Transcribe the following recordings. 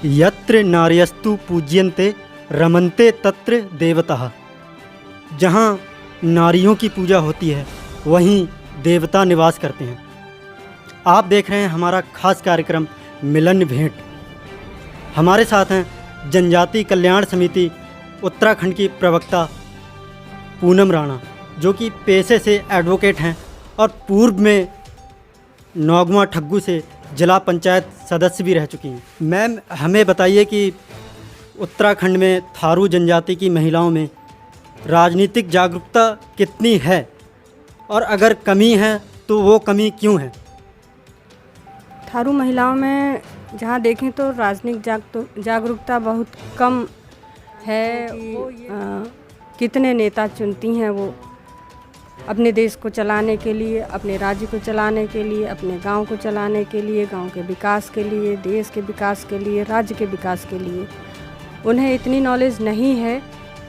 यत्र नार्यस्तु पूज्यन्ते रमन्ते तत्र देवताः। जहाँ नारियों की पूजा होती है वहीं देवता निवास करते हैं। आप देख रहे हैं हमारा खास कार्यक्रम मिलन भेंट। हमारे साथ हैं जनजाति कल्याण समिति उत्तराखंड की प्रवक्ता पूनम राणा, जो कि पेशे से एडवोकेट हैं और पूर्व में नौगवा ठग्गू से जिला पंचायत सदस्य भी रह चुकी हैं। मैम, हमें बताइए कि उत्तराखंड में थारू जनजाति की महिलाओं में राजनीतिक जागरूकता कितनी है, और अगर कमी है तो वो कमी क्यों है? थारू महिलाओं में जहाँ देखें तो राजनीतिक जागरूकता बहुत कम है। कितने नेता चुनती हैं वो अपने देश को चलाने के लिए, अपने राज्य को चलाने के लिए, अपने गांव को चलाने के लिए, गांव के विकास के लिए, देश के विकास के लिए, राज्य के विकास के लिए। उन्हें इतनी नॉलेज नहीं है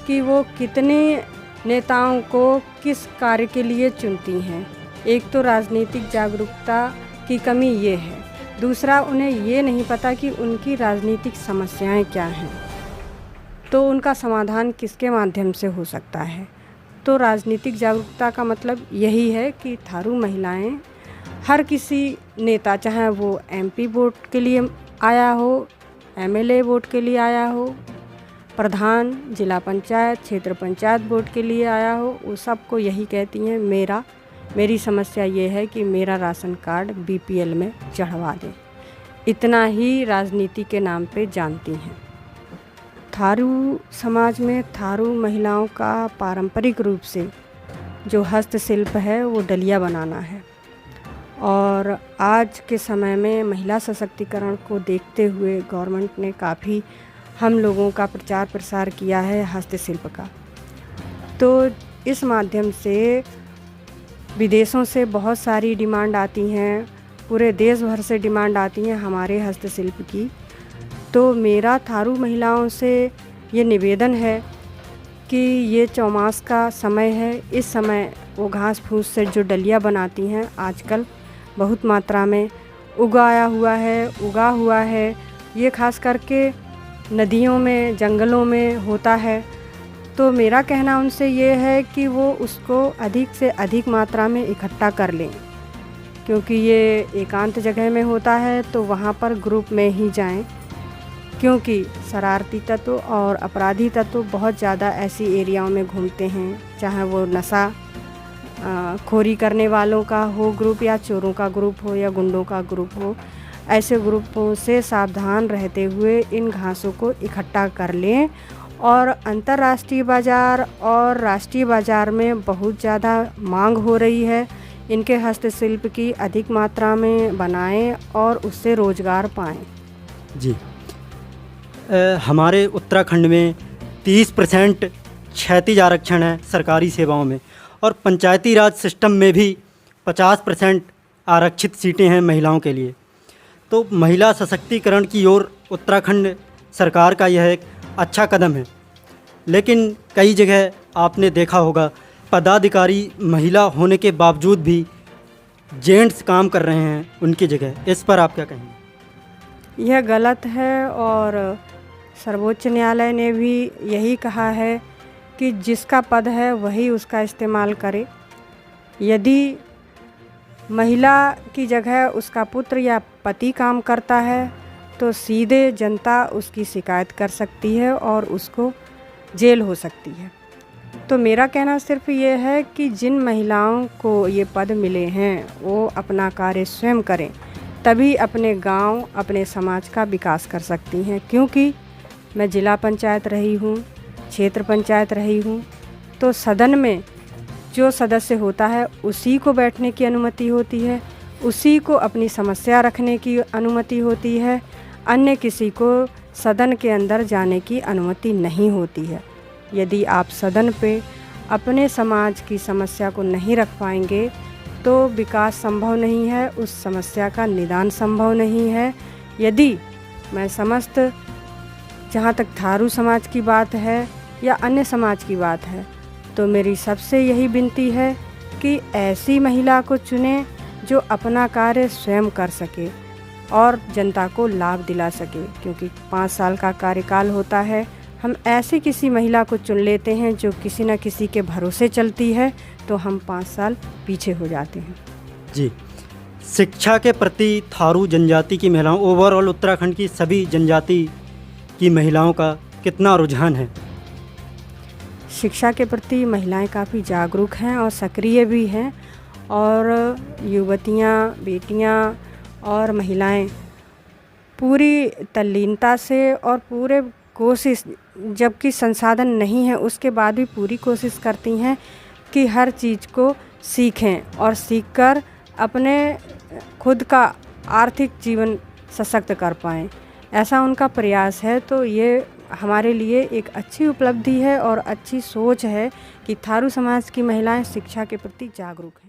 कि वो कितने नेताओं को किस कार्य के लिए चुनती हैं। एक तो राजनीतिक जागरूकता की कमी ये है। दूसरा, उन्हें ये नहीं पता कि उनकी राजनीतिक समस्याएं क्या हैं, तो उनका समाधान किसके माध्यम से हो सकता है। तो राजनीतिक जागरूकता का मतलब यही है कि थारू महिलाएं हर किसी नेता, चाहे वो एमपी वोट के लिए आया हो, एमएलए वोट के लिए आया हो, प्रधान, जिला पंचायत, क्षेत्र पंचायत वोट के लिए आया हो, वो सबको यही कहती हैं, मेरी समस्या ये है कि मेरा राशन कार्ड बीपीएल में चढ़वा दें। इतना ही राजनीति के नाम पे जानती हैं। थारू समाज में थारू महिलाओं का पारंपरिक रूप से जो हस्तशिल्प है वो डलिया बनाना है, और आज के समय में महिला सशक्तिकरण को देखते हुए गवर्नमेंट ने काफ़ी हम लोगों का प्रचार प्रसार किया है हस्तशिल्प का। तो इस माध्यम से विदेशों से बहुत सारी डिमांड आती हैं, पूरे देश भर से डिमांड आती हैं हमारे हस्तशिल्प की। तो मेरा थारू महिलाओं से ये निवेदन है कि ये चौमास का समय है, इस समय वो घास फूस से जो डलिया बनाती हैं आजकल बहुत मात्रा में उगा हुआ है। ये खास करके नदियों में, जंगलों में होता है। तो मेरा कहना उनसे ये है कि वो उसको अधिक से अधिक मात्रा में इकट्ठा कर लें, क्योंकि ये एकांत जगह में होता है, तो वहाँ पर ग्रुप में ही जाएं, क्योंकि शरारती तत्व और अपराधी तत्व बहुत ज़्यादा ऐसी एरियाओं में घूमते हैं, चाहे वो नशा खोरी करने वालों का हो ग्रुप, या चोरों का ग्रुप हो, या गुंडों का ग्रुप हो। ऐसे ग्रुपों से सावधान रहते हुए इन घासों को इकट्ठा कर लें, और अंतर्राष्ट्रीय बाज़ार और राष्ट्रीय बाज़ार में बहुत ज़्यादा मांग हो रही है। इनके हस्तशिल्प की अधिक मात्रा में बनाएं और उससे रोज़गार पाएं। जी, हमारे उत्तराखंड में 30% क्षैतिज आरक्षण है सरकारी सेवाओं में, और पंचायती राज सिस्टम में भी 50% आरक्षित सीटें हैं महिलाओं के लिए। तो महिला सशक्तिकरण की ओर उत्तराखंड सरकार का यह एक अच्छा कदम है, लेकिन कई जगह आपने देखा होगा पदाधिकारी महिला होने के बावजूद भी जेंट्स काम कर रहे हैं उनकी जगह। इस पर आप क्या कहेंगे? यह गलत है, और सर्वोच्च न्यायालय ने भी यही कहा है कि जिसका पद है वही उसका इस्तेमाल करे। यदि महिला की जगह उसका पुत्र या पति काम करता है तो सीधे जनता उसकी शिकायत कर सकती है और उसको जेल हो सकती है। तो मेरा कहना सिर्फ ये है कि जिन महिलाओं को ये पद मिले हैं वो अपना कार्य स्वयं करें, तभी अपने गांव, अपने समाज का विकास कर सकती हैं। क्योंकि मैं जिला पंचायत रही हूँ, क्षेत्र पंचायत रही हूँ, तो सदन में जो सदस्य होता है उसी को बैठने की अनुमति होती है, उसी को अपनी समस्या रखने की अनुमति होती है। अन्य किसी को सदन के अंदर जाने की अनुमति नहीं होती है। यदि आप सदन पे अपने समाज की समस्या को नहीं रख पाएंगे तो विकास संभव नहीं है, उस समस्या का निदान संभव नहीं है। यदि मैं समस्त, जहाँ तक थारू समाज की बात है या अन्य समाज की बात है, तो मेरी सबसे यही विनती है कि ऐसी महिला को चुनें जो अपना कार्य स्वयं कर सके। और जनता को लाभ दिला सके, क्योंकि 5 साल का कार्यकाल होता है। हम ऐसी किसी महिला को चुन लेते हैं जो किसी न किसी के भरोसे चलती है, तो हम 5 साल पीछे हो जाते हैं। जी, शिक्षा के प्रति थारू जनजाति की महिलाओं, ओवरऑल उत्तराखंड की सभी जनजाति की महिलाओं का कितना रुझान है? शिक्षा के प्रति महिलाएं काफ़ी जागरूक हैं और सक्रिय भी हैं, और युवतियां, बेटियां और महिलाएं पूरी तल्लीनता से और पूरे कोशिश, जबकि संसाधन नहीं है उसके बाद भी पूरी कोशिश करती हैं कि हर चीज़ को सीखें और सीखकर अपने खुद का आर्थिक जीवन सशक्त कर पाएँ। ऐसा उनका प्रयास है। तो ये हमारे लिए एक अच्छी उपलब्धि है और अच्छी सोच है कि थारू समाज की महिलाएं शिक्षा के प्रति जागरूक हैं।